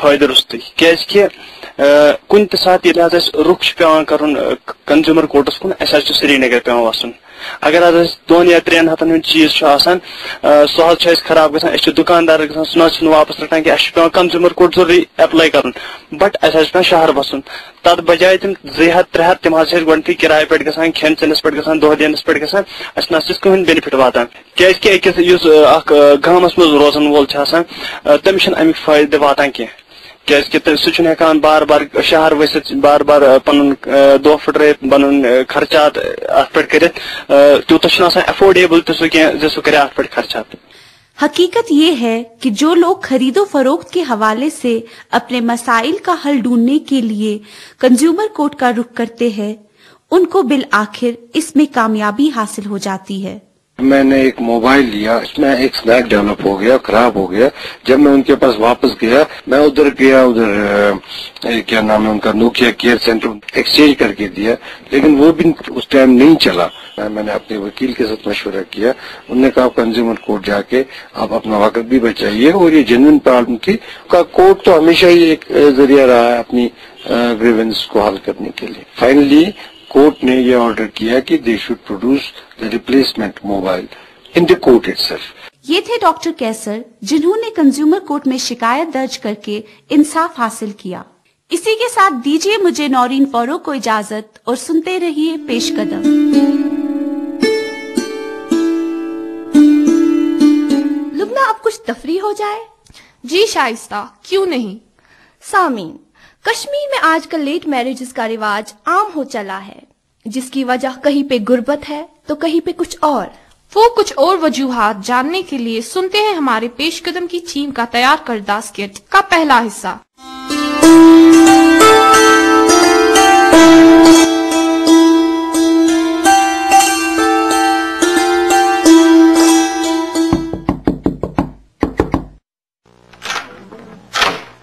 فائدہ رستے کی کن تہ سات یل رخ پیوان کرن کنزیومر کورٹس کن اس سری نگر پیوان وسن اگر 2 یا 3 ہتن ہند چیز آسان سہ خراب گژھان اس دکاندار گژھان سہ نہ واپس رٹان کہ اس پیوان کنزیومر کورٹ ضروری اپلائی کرن بٹ اس پیوان شہر وسن تر بجائے تم 2 ہتھ 3 ہتھ تم گۄڈنیتھٕے کرایہ پہ گژھان کھین چینس پہ گژھان دۄہ دینس پہ گژھان اس نہ کٕہٕنۍ بینِفٹ واتان کیازِ أکِس یُس اکھ گامس منٛز روزن وول چھُ آسان تٔمِس چھُنہٕ امیُک فٲیدٕ واتان کینٛہہ کیازِ سُہ چھُنہٕ ہٮ۪کان بار بار شہر ؤسِتھ بار بار پنُن دۄہ پھٕٹرٲیِتھ پنُن خرچات اتھ پٮ۪ٹھ کٔرِتھ تیوٗتاہ چھُنہٕ آسان ایفورڈیبل تہِ سُہ کینٛہہ زِ سُہ کرِ اتھ پٮ۪ٹھ خرچات. حقیقت یہ ہے کہ جو لوگ خرید و فروخت کے حوالے سے اپنے مسائل کا حل ڈھونڈنے کے لیے کنزیومر کورٹ کا رخ کرتے ہیں ان کو بالآخر اس میں کامیابی حاصل ہو جاتی ہے. میں نے ایک موبائل لیا اس میں ایک اسنیک ڈیولپ ہو گیا خراب ہو گیا. جب میں ان کے پاس واپس گیا میں ادھر کیا نام ہے ان کا نوکیا کیئر سینٹر ایکسچینج کر کے دیا لیکن وہ بھی اس ٹائم نہیں چلا. میں نے اپنے وکیل کے ساتھ مشورہ کیا انہوں نے کہا کنزیومر کورٹ جا کے آپ اپنا وقت بھی بچائیے اور یہ جینوئن پرابلم تھی کا کورٹ تو ہمیشہ ہی ایک ذریعہ رہا ہے اپنی گریونس کو حل کرنے کے لیے. فائنلی کورٹ نے یہ آرڈر کیا کہ they should produce the replacement mobile in the court itself. یہ تھے ڈاکٹر کیسر جنہوں نے کنزیومر کورٹ میں شکایت درج کر کے انصاف حاصل کیا. اسی کے ساتھ دیجیے مجھے نورین فاروق کو اجازت اور سنتے رہیے پیش قدم. لبنہ اب کچھ تفریح ہو جائے. جی شائستہ کیوں نہیں. سامعین کشمیر میں آج کل لیٹ میرجز کا رواج عام ہو چلا ہے جس کی وجہ کہیں پہ غربت ہے تو کہیں پہ کچھ اور. وہ کچھ اور وجوہات جاننے کے لیے سنتے ہیں ہمارے پیش قدم کی ٹیم کا تیار کردہ اسکٹ کا پہلا حصہ.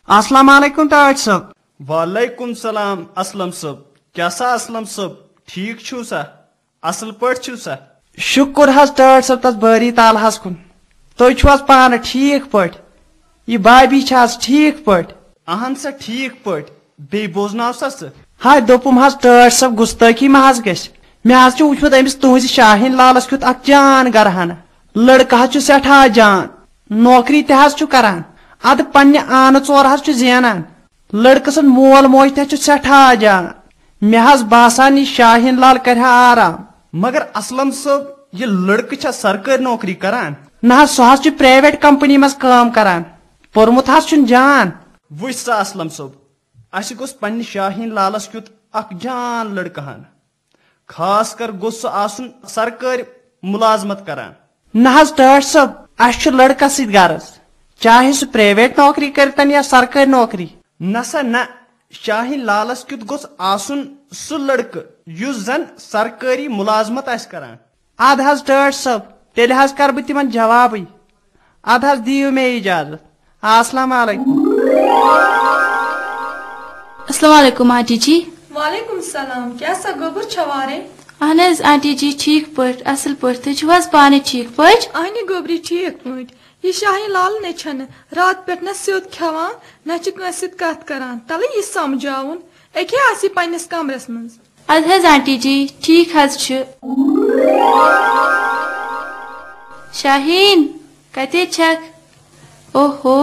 السلام علیکم ٹاٹ صاحب. وعلیکم سلام اسلم صاحب. کیسا اسلم صاحب ٹھیک چھو سا اصل پٲٹھۍ چھو سا. شکر حظ ٹاٹ صاحب تس باری تعالہس کن. تُہۍ چھو حظ پانہٕ ٹھیک پٲٹھۍ یہ بابی چھِ حظ ٹھیک پٲٹھۍ. اہن سا ٹھیک پٲٹھۍ بیٚیہِ بوزناو سا ژٕ. ہاے دوٚپُم حظ ٹاٹ صاحب گُستٲخی ما حظ گژھِ. مےٚ حظ چھُ وٕچھمُت أمِس تُہنٛزِ شاہیٖن لالس کیُتھ اکھ جان گرہانہ. لڑکہٕ حظ چھُ سٮ۪ٹھاہ جان نوکری تہِ حظ چھُ کران ادٕ پننہِ آنہٕ ژور حظ چھُ زینان. لڑکہٕ سُنٛد مول موج تہِ چھُ سٮ۪ٹھاہ جان. مےٚ حظ باسان یہِ شاہیٖن لال کرِہا آرام. مگر اسلم صٲب یہ لڑکہٕ چھا سرکٲرۍ نوکری کران. نہ حظ سُہ حظ چھُ پرایویٹ کمپنی منٛز کٲم کران پوٚرمُت حظ چھُن جان. وٕچھ سا اسلم صٲب اسہِ گوٚژھ پننہِ شاہیٖن لالس کیُتھ اکھ جان لڑکہٕ ہن خاص کر گوٚژھ سُہ آسُن سرکٲرۍ مُلازمت کران. نہ حظ ٹاٹ صٲب اسہِ چھُ لڑکس سۭتۍ غرض چاہے سُہ پرایویٹ نوکری کرتن یا سرکٲرۍ نوکری. نہ سا نہ شاہیٖن لالس کیُتھ گوٚژھ آسُن سُہ لڑکہٕ یُس زن سرکٲری ملازمت آسہِ کران. اد حظ ٹاٹ صٲب تیٚلہِ حظ کرٕ بہٕ تِمن جوابٕے. اد حظ دِیِو مےٚ اجازت. السلام علیکم. السلام علیکم آنٹی جی. وعلیکم السلام. کیسا گوبر چھوارے. اہن حظ آنٹی جی ٹھیک پٲٹھۍ اصل پٲٹھۍ. تُہۍ چھِو حظ پانے ٹھیک پٲٹھۍ. اہنہِ گوبری ٹھیک پٲٹھۍ. یہ شاہیٖن لال نے چھنہٕ رات پٮ۪ٹھ نہ سیوٚد کھٮ۪وان نہ چھِ کٲنٛسہِ سۭتۍ کتھ کران. تلے یہِ سمجھاوُن اکے آسہِ یہِ پننِس کمرس منٛز. اد حظ آنٹی جی ٹھیک حظ چھُ. شاہیٖن کتے چھکھ. اوہو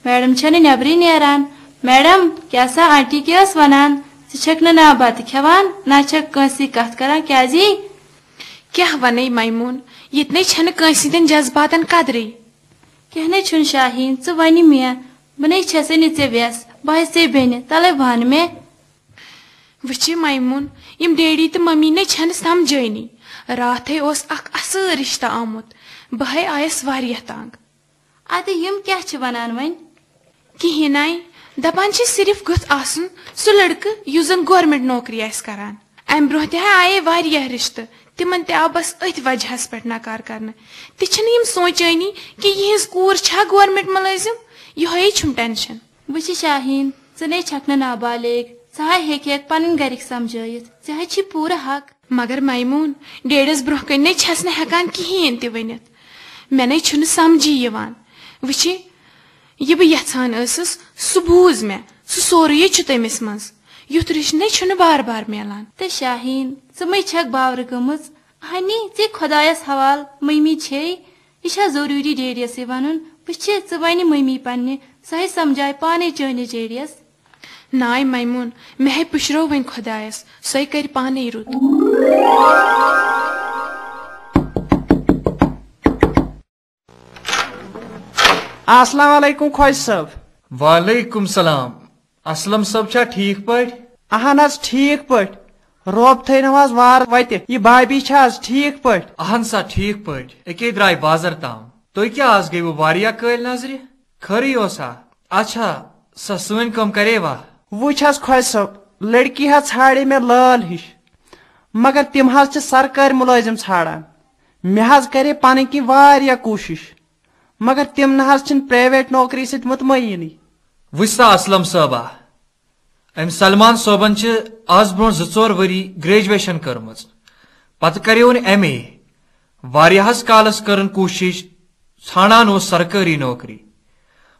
میڈم چھنہٕ نیبرٕے نیران. میڈم کیٛاہ سا آنٹی کیٛاہ ٲس ونان ژٕ چھکھ نہٕ نا بتہٕ کھٮ۪وان نہ چھکھ کٲنٛسہِ سۭتۍ کتھ کران کیٛازِ. کیٛاہ ونے میمون ییٚتہِ چھنہٕ کٲنٛسہِ ہٕنٛدٮ۪ن جذباتن قدرٕے. کینٛہہ نَے چھُنہٕ شاہیٖن ژٕ وَنہِ مےٚ بہٕ نَے چھسے نہٕ ژےٚ وٮ۪س بہٕ آسہٕ ژےٚ بیٚنہِ تلے وَن مےٚ. وٕچھِ میمون یم ڈیڈی تہٕ ممی نے چھنہٕ سمجھٲنی. راتھے اوس اکھ اصل رشتہٕ آمُت بہے آیس واریاہ تنگ. ادٕ یِم کیٛاہ چھِ ونان وۄنۍ. کہیٖنۍ ناے دپان چھِ صرف گوٚژھ آسُن سُہ لڑکہٕ یُس زن گورمنٹ نوکری آسہِ کران. امہِ برونٛہہ تہِ آیے واریاہ رشتہٕ تمن تہِ آو بس أتھۍ وجہس پٮ۪ٹھ نکار کرنہٕ. تہِ چھِنہٕ یم سونچٲنی کہ یِہنٛز کوٗر چھا گورمنٹ مُلٲزم. یِہوے چھُم ٹینشن. وٕچھِ شاہیٖن ژٕ نَے چھکھ نہٕ نابالغ ژٕ ہاے ہیٚککھ پنٕنۍ گرِکۍ سمجھٲیِتھ ژےٚ حظ چھی پوٗرٕ حق. مگر میمون ڈیڈس برونٛہہ کَنۍ نَے چھس نہٕ ہٮ۪کان کہیٖنۍ تہِ ؤنِتھ. مےٚ نَے چھُنہٕ سمجھی یِوان. وٕچھِ یہ بہ یژھان ٲسٕس سُہ بوٗز مےٚ سُہ سورُے چھُ تٔمِس منٛز یُتھ رِشتہٕ چھُنہٕ بار بار میلان. تو شاہین ژٕ مے چھکھ باورٕ گٔمٕژ ہنی ژےٚ خۄدایس حوال مٔمی چھے یہ چھا ضروٗری ڈیڈیسٕے ونُن وٕچھِ ژٕ وَنہِ مٔمی پننہِ سۄے سمجھایہِ پانے چٲنِس ڈیڈیس. ناے میمون مےٚ ہے پُشرو وۄنۍ خۄدایس سۄے کرِ پانے رُت. السلام علیکم خۄش صٲب. وعلیکم السلام. اسلم صٲب چھا ٹھیک پٲٹھۍ؟ اہن حظ ٹھیک پٲٹھۍ. روب تھٲینو حظ وار وتہِ. یہ بھابی چھا حظ ٹھیک پٲٹھۍ؟ اہن سا ٹھیک پٲٹھۍ. اکے درٛاے بازر تام. تُہۍ کیٛاہ آز گٔیوٕ واریاہ کٲلۍ نظرِ؟ خٲرٕے اوسا؟ اچھا سۄ سٲنۍ کٲم کریوا؟ وٕچھ حظ خۄش صٲب لڑکی حظ ژھانڈے مےٚ لال ہِش مگر تِم حظ چھِ سرکٲرۍ مُلٲزِم ژھانڈان. مےٚ حظ کرے پنٕنۍ کِنۍ واریاہ کوٗشش مگر تِم نہ حظ چھِنہٕ پرایویٹ نوکری سۭتۍ مطمعینٕے. وٕچھ سا اسلم صٲبا أمۍ سلمان صٲبن چھِ آز برونٛہہ 2-4 ؤری گریجویشن کٔرمٕژ پتہٕ کریون MA. واریاہس کالس کٔرٕن کوٗشش ژھانڈان اوس سرکٲری نوکری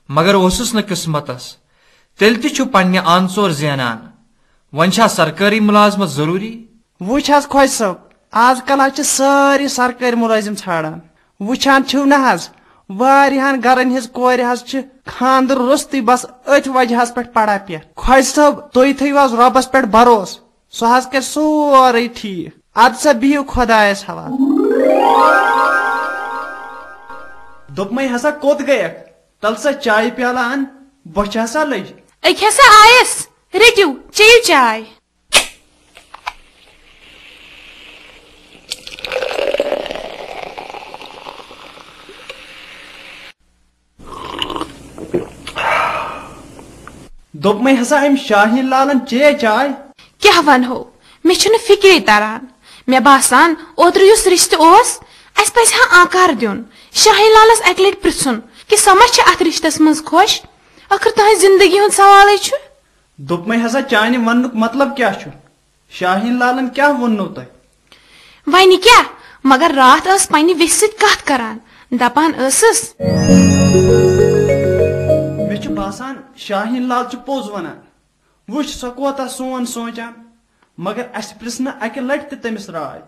مگر اوسُس نہٕ قسمتس. تیٚلہِ تہِ چھُ پننہِ آنہٕ ژور زینان. وۄنۍ چھا سرکٲری مُلازمت ضروٗری؟ وٕچھ حظ خۄش صٲب آز کل حظ چھِ سٲری سرکٲرۍ مُلٲزِم ژھانڈان. وٕچھان چھِو نہ حظ واریاہن گرن ہٕنٛز کورِ حظ چھِ خاندر روٚستٕے بس أتھۍ وجہس پٮ۪ٹھ پڑا پٮ۪ٹھ. خۄش صٲب تُہۍ تھٲیِو حظ رۄبس پٮ۪ٹھ بروسہٕ سُہ حظ کرِ سورُے ٹھیٖک. ادٕ سا بِہِو خۄدایس حوالہٕ. دوٚپمَے ہسا کوٚت گٔیکھ تل سا چایہِ پیالہٕ ان بۄچھِ ہسا لٔج. أکۍ ہسا آیس رٔٹِو چیٚیِو چاے. دوٚپمَے ہسا أمۍ شاہیٖن لالن چے چاے. کیٛاہ ونہو مےٚ چھُنہٕ فِکرے تران. مےٚ باسان اوترٕ یُس رِشتہٕ اوس اسہِ پزِ ہا آنکار دیُن. شاہیٖن لالس اکہِ لٹہِ پرژھُن کہِ سۄ ما چھِ اتھ رِشتس منٛز خۄش. ٲخٕر تُہنٛزِ زندگی ہُنٛد سوالے چھُ. دوٚپمَے ہسا چانہِ وننُک مطلب کیٛاہ چھُ؟ شاہیٖن لالن کیٛاہ ووٚننو تۄہہِ؟ وۄنہِ کیٛاہ مگر راتھ ٲس پننہِ ویسہِ سۭتۍ کتھ کران دپان ٲسٕس مےٚ چھُ باسان شاہیٖن لال چھُ پوٚز ونان. وٕچھ سۄ کوتاہ سون سونچان مگر اسہِ پرژھ نہٕ اکہِ لٹہِ تہِ تٔمِس راے.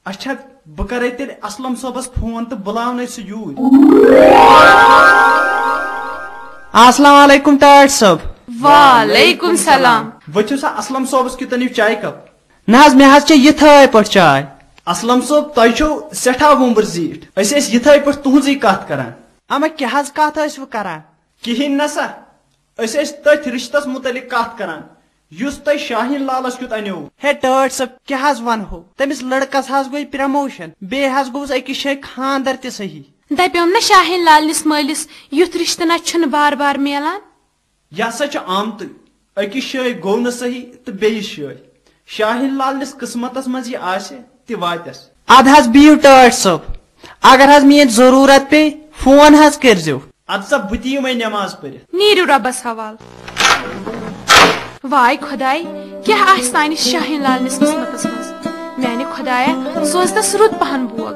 اچھا بہٕ کرے تیٚلہِ اسلم صٲبس فون تہٕ بُلاونے سُہ یوٗرۍ. السلام علیکم ٹاٹھ صٲب. وعلیکم سلام. ؤتھِو سا اسلم صٲبس کیُتھ أنِو چایہِ کپ. نہ حظ مےٚ حظ چھِ یِتھٲے پٲٹھۍ چاے. اسلم صٲب تۄہہِ چھو سٮ۪ٹھاہ وُمبر زیٖٹھ. أسۍ ٲسۍ یِتھٲے پٲٹھۍ تُہنٛزٕے کتھ کران. اما کیٛاہ حظ کتھ ٲسوٕ کران؟ کہیٖنۍ نہ سا أسۍ ٲسۍ تٔتھۍ رِشتس مُتعلق کتھ کران یُس تۄہہِ شاہیٖن لالس کیُتھ انیو. ہے ٹٲٹھ صٲب کیٛاہ حظ ونہو تٔمِس لڑکس حظ گوٚو پرموشن بیٚیہِ حظ گوٚوُس أکِس جایہِ خاندر تہِ صحیح. دپیوم نا شاہیٖن لالنِس مٲلِس یُتھ رِشتہٕ نہ چھُنہٕ بار بار میلان. یہِ ہسا چھُ آمتٕے أکِس جایہِ گوٚو نہٕ صحیح تہٕ بیٚیِس جایہِ. شاہیٖن لالنِس قسمتس منٛز یہِ آسہِ تہِ واتٮ۪س. اد حظ بِہِو ٹٲٹھ صٲب اگر حظ میٲنۍ ضروٗرت پیٚیہِ فون حظ کٔرۍزیو. اد سا بہٕ تہِ یِمے نٮ۪ماز پٔرِتھ. نیٖرِو رۄبس حوال. واے خۄداے کیٛاہ آسہِ سٲنِس شاہیٖن لالنِس قسمتس منٛز. میانہِ خۄدایا سوزنس رُت پہن بوگ.